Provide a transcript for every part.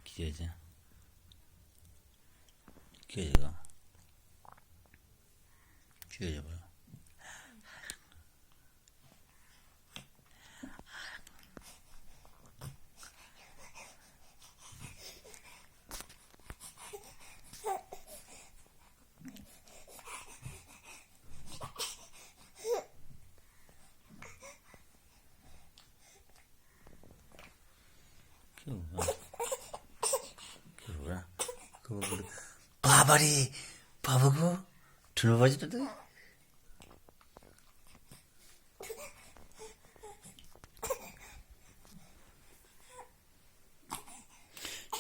কি হয়েছে? কি হয়েছে গো? কি হয়েছে বলো? কি হলো? কি হলো? বাবারে, বাবা গো, ঠুনো বাজিটা তো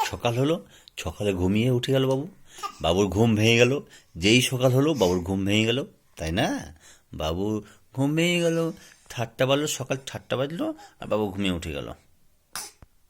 সকাল হলো, সকালে ঘুমিয়ে উঠে গেল বাবু, বাবুর ঘুম ভেঙে গেল। যেই সকাল হলো বাবুর ঘুম ভেঙে গেল, তাই না? বাবুর ঘুম ভেঙে গেল, 8টা বাজলো, সকাল 8টা বাজলো, আর বাবু ঘুমিয়ে উঠে গেল।